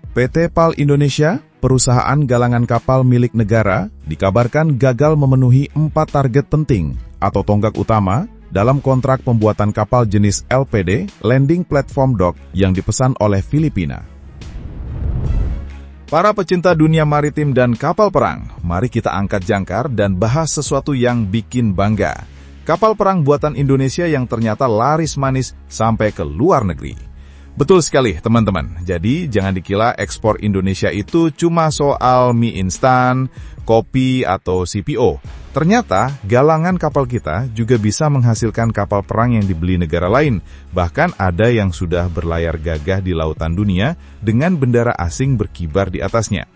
PT PAL Indonesia, perusahaan galangan kapal milik negara, dikabarkan gagal memenuhi 4 target penting atau tonggak utama dalam kontrak pembuatan kapal jenis LPD, Landing Platform Dock, yang dipesan oleh Filipina. Para pecinta dunia maritim dan kapal perang, mari kita angkat jangkar dan bahas sesuatu yang bikin bangga. Kapal perang buatan Indonesia yang ternyata laris manis sampai ke luar negeri. Betul sekali teman-teman, jadi jangan dikira ekspor Indonesia itu cuma soal mie instan, kopi, atau CPO. Ternyata galangan kapal kita juga bisa menghasilkan kapal perang yang dibeli negara lain. Bahkan ada yang sudah berlayar gagah di lautan dunia dengan bendera asing berkibar di atasnya.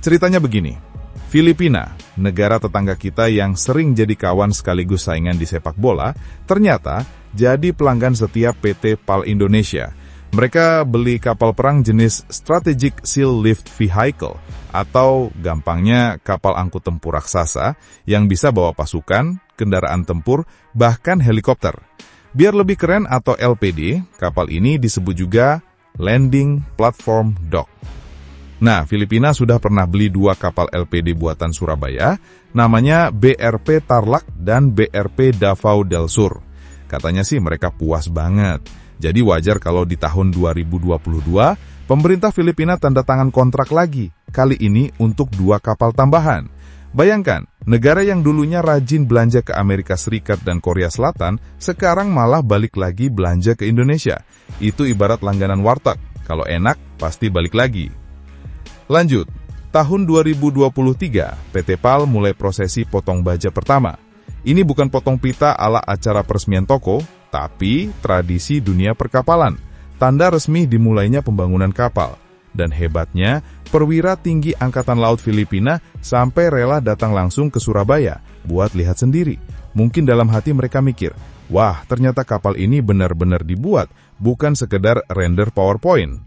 Ceritanya begini, Filipina, negara tetangga kita yang sering jadi kawan sekaligus saingan di sepak bola, ternyata jadi pelanggan setiap PT PAL Indonesia. Mereka beli kapal perang jenis Strategic Sea Lift Vehicle, atau gampangnya kapal angkut tempur raksasa yang bisa bawa pasukan, kendaraan tempur, bahkan helikopter. Biar lebih keren atau LPD, kapal ini disebut juga Landing Platform Dock. Nah, Filipina sudah pernah beli 2 kapal LPD buatan Surabaya, namanya BRP Tarlac dan BRP Davao del Sur. Katanya sih mereka puas banget. Jadi wajar kalau di tahun 2022, pemerintah Filipina tanda tangan kontrak lagi, kali ini untuk 2 kapal tambahan. Bayangkan, negara yang dulunya rajin belanja ke Amerika Serikat dan Korea Selatan, sekarang malah balik lagi belanja ke Indonesia. Itu ibarat langganan warteg, kalau enak pasti balik lagi. Lanjut, tahun 2023, PT PAL mulai prosesi potong baja pertama. Ini bukan potong pita ala acara peresmian toko, tapi tradisi dunia perkapalan. Tanda resmi dimulainya pembangunan kapal. Dan hebatnya, perwira tinggi Angkatan Laut Filipina sampai rela datang langsung ke Surabaya buat lihat sendiri. Mungkin dalam hati mereka mikir, wah ternyata kapal ini benar-benar dibuat, bukan sekedar render PowerPoint.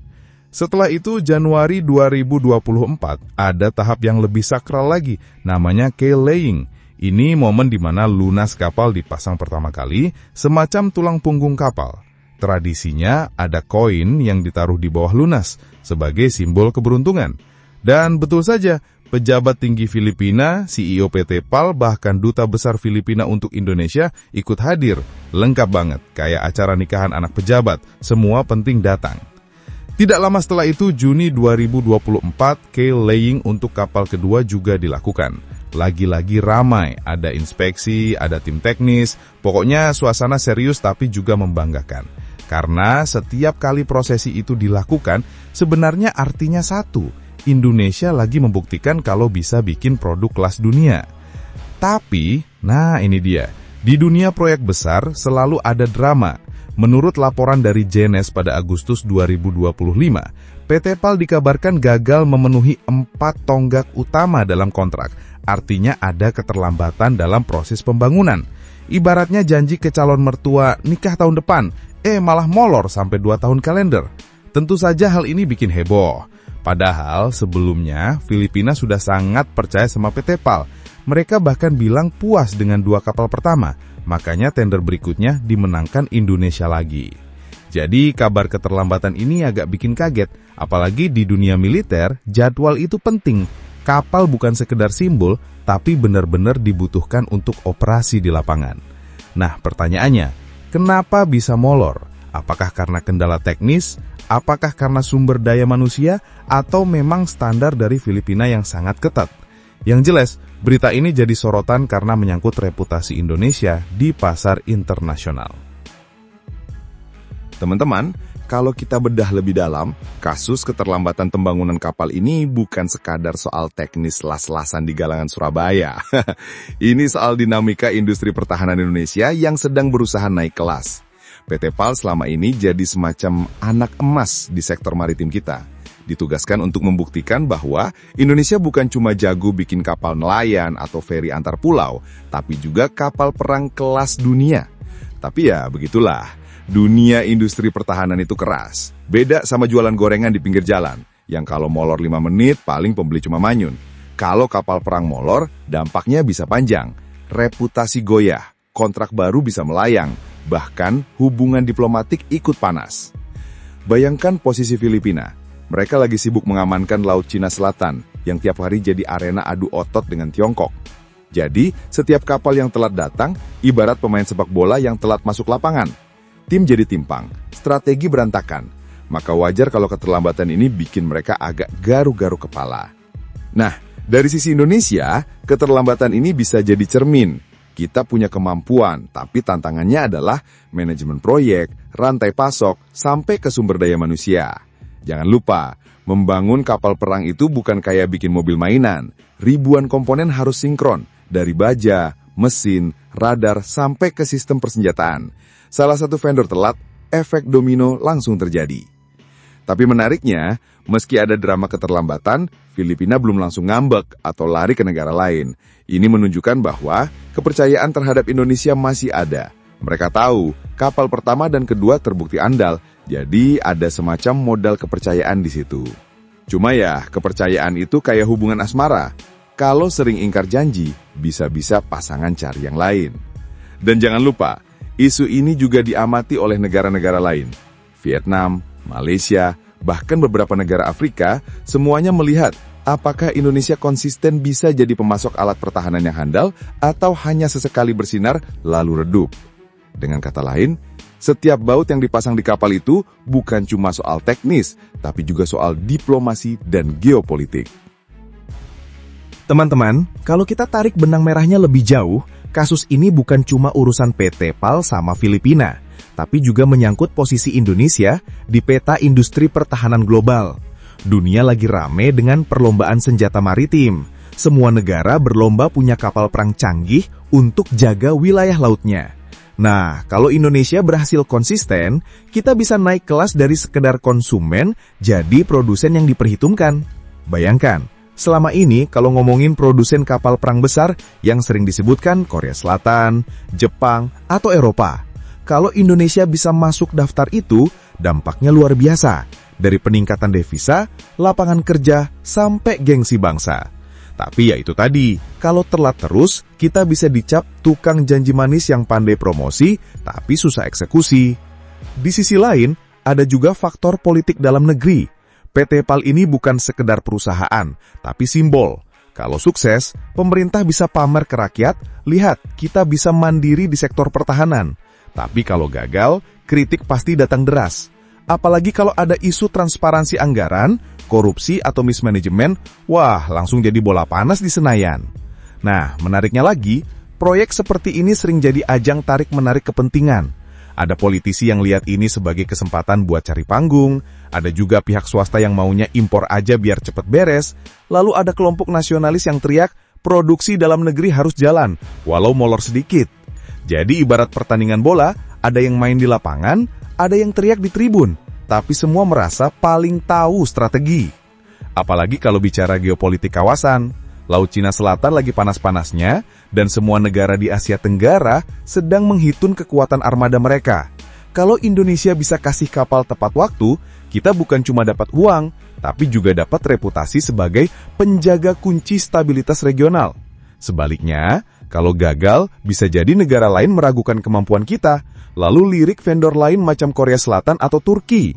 Setelah itu, Januari 2024, ada tahap yang lebih sakral lagi, namanya keel laying. Ini momen di mana lunas kapal dipasang pertama kali, semacam tulang punggung kapal. Tradisinya ada koin yang ditaruh di bawah lunas, sebagai simbol keberuntungan. Dan betul saja, pejabat tinggi Filipina, CEO PT PAL, bahkan Duta Besar Filipina untuk Indonesia ikut hadir. Lengkap banget, kayak acara nikahan anak pejabat, semua penting datang. Tidak lama setelah itu, Juni 2024, keel laying untuk kapal kedua juga dilakukan. Lagi-lagi ramai, ada inspeksi, ada tim teknis, pokoknya suasana serius tapi juga membanggakan. Karena setiap kali prosesi itu dilakukan, sebenarnya artinya satu, Indonesia lagi membuktikan kalau bisa bikin produk kelas dunia. Tapi, nah ini dia, di dunia proyek besar selalu ada drama. Menurut laporan dari JNS pada Agustus 2025, PT PAL dikabarkan gagal memenuhi 4 tonggak utama dalam kontrak. Artinya ada keterlambatan dalam proses pembangunan. Ibaratnya janji ke calon mertua nikah tahun depan, malah molor sampai 2 tahun kalender. Tentu saja hal ini bikin heboh. Padahal sebelumnya Filipina sudah sangat percaya sama PT PAL. Mereka bahkan bilang puas dengan 2 kapal pertama. Makanya tender berikutnya dimenangkan Indonesia lagi. Jadi kabar keterlambatan ini agak bikin kaget. Apalagi di dunia militer, jadwal itu penting. Kapal bukan sekedar simbol, tapi benar-benar dibutuhkan untuk operasi di lapangan. Nah, pertanyaannya, kenapa bisa molor? Apakah karena kendala teknis? Apakah karena sumber daya manusia? Atau memang standar dari Filipina yang sangat ketat? Yang jelas, berita ini jadi sorotan karena menyangkut reputasi Indonesia di pasar internasional. Teman-teman, kalau kita bedah lebih dalam, kasus keterlambatan pembangunan kapal ini bukan sekadar soal teknis las-lasan di galangan Surabaya. Ini soal dinamika industri pertahanan Indonesia yang sedang berusaha naik kelas. PT PAL selama ini jadi semacam anak emas di sektor maritim kita. Ditugaskan untuk membuktikan bahwa Indonesia bukan cuma jago bikin kapal nelayan atau feri antar pulau, tapi juga kapal perang kelas dunia. Tapi ya begitulah. Dunia industri pertahanan itu keras. Beda sama jualan gorengan di pinggir jalan, yang kalau molor 5 menit paling pembeli cuma manyun. Kalau kapal perang molor, dampaknya bisa panjang. Reputasi goyah, kontrak baru bisa melayang, bahkan hubungan diplomatik ikut panas. Bayangkan posisi Filipina. Mereka lagi sibuk mengamankan Laut Cina Selatan yang tiap hari jadi arena adu otot dengan Tiongkok. Jadi, setiap kapal yang telat datang, ibarat pemain sepak bola yang telat masuk lapangan. Tim jadi timpang, strategi berantakan. Maka wajar kalau keterlambatan ini bikin mereka agak garu-garu kepala. Nah, dari sisi Indonesia, keterlambatan ini bisa jadi cermin. Kita punya kemampuan, tapi tantangannya adalah manajemen proyek, rantai pasok, sampai ke sumber daya manusia. Jangan lupa, membangun kapal perang itu bukan kayak bikin mobil mainan. Ribuan komponen harus sinkron, dari baja, mesin, radar, sampai ke sistem persenjataan. Salah satu vendor telat, efek domino langsung terjadi. Tapi menariknya, meski ada drama keterlambatan, Filipina belum langsung ngambek atau lari ke negara lain. Ini menunjukkan bahwa kepercayaan terhadap Indonesia masih ada. Mereka tahu, kapal pertama dan kedua terbukti andal, jadi ada semacam modal kepercayaan di situ. Cuma ya, kepercayaan itu kayak hubungan asmara. Kalau sering ingkar janji, bisa-bisa pasangan cari yang lain. Dan jangan lupa, isu ini juga diamati oleh negara-negara lain. Vietnam, Malaysia, bahkan beberapa negara Afrika, semuanya melihat apakah Indonesia konsisten bisa jadi pemasok alat pertahanan yang handal atau hanya sesekali bersinar lalu redup. Dengan kata lain, setiap baut yang dipasang di kapal itu bukan cuma soal teknis, tapi juga soal diplomasi dan geopolitik. Teman-teman, kalau kita tarik benang merahnya lebih jauh, kasus ini bukan cuma urusan PT PAL sama Filipina, tapi juga menyangkut posisi Indonesia di peta industri pertahanan global. Dunia lagi rame dengan perlombaan senjata maritim. Semua negara berlomba punya kapal perang canggih untuk jaga wilayah lautnya. Nah, kalau Indonesia berhasil konsisten, kita bisa naik kelas dari sekedar konsumen jadi produsen yang diperhitungkan. Bayangkan, selama ini kalau ngomongin produsen kapal perang besar yang sering disebutkan Korea Selatan, Jepang, atau Eropa. Kalau Indonesia bisa masuk daftar itu, dampaknya luar biasa. Dari peningkatan devisa, lapangan kerja, sampai gengsi bangsa. Tapi ya itu tadi, kalau telat terus, kita bisa dicap tukang janji manis yang pandai promosi, tapi susah eksekusi. Di sisi lain, ada juga faktor politik dalam negeri. PT PAL ini bukan sekedar perusahaan, tapi simbol. Kalau sukses, pemerintah bisa pamer ke rakyat, lihat kita bisa mandiri di sektor pertahanan. Tapi kalau gagal, kritik pasti datang deras. Apalagi kalau ada isu transparansi anggaran, korupsi atau mismanajemen, wah langsung jadi bola panas di Senayan. Nah, menariknya lagi, proyek seperti ini sering jadi ajang tarik-menarik kepentingan. Ada politisi yang lihat ini sebagai kesempatan buat cari panggung, ada juga pihak swasta yang maunya impor aja biar cepet beres, lalu ada kelompok nasionalis yang teriak, produksi dalam negeri harus jalan, walau molor sedikit. Jadi ibarat pertandingan bola, ada yang main di lapangan, ada yang teriak di tribun, tapi semua merasa paling tahu strategi. Apalagi kalau bicara geopolitik kawasan, Laut Cina Selatan lagi panas-panasnya, dan semua negara di Asia Tenggara sedang menghitung kekuatan armada mereka. Kalau Indonesia bisa kasih kapal tepat waktu, kita bukan cuma dapat uang, tapi juga dapat reputasi sebagai penjaga kunci stabilitas regional. Sebaliknya, kalau gagal, bisa jadi negara lain meragukan kemampuan kita, lalu lirik vendor lain macam Korea Selatan atau Turki.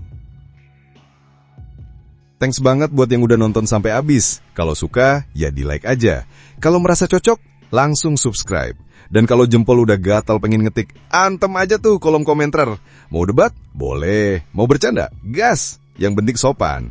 Thanks banget buat yang udah nonton sampai habis. Kalau suka, ya di-like aja. Kalau merasa cocok, langsung subscribe. Dan kalau jempol udah gatal pengen ngetik, antem aja tuh kolom komentar. Mau debat? Boleh. Mau bercanda? Gas. Yang penting sopan.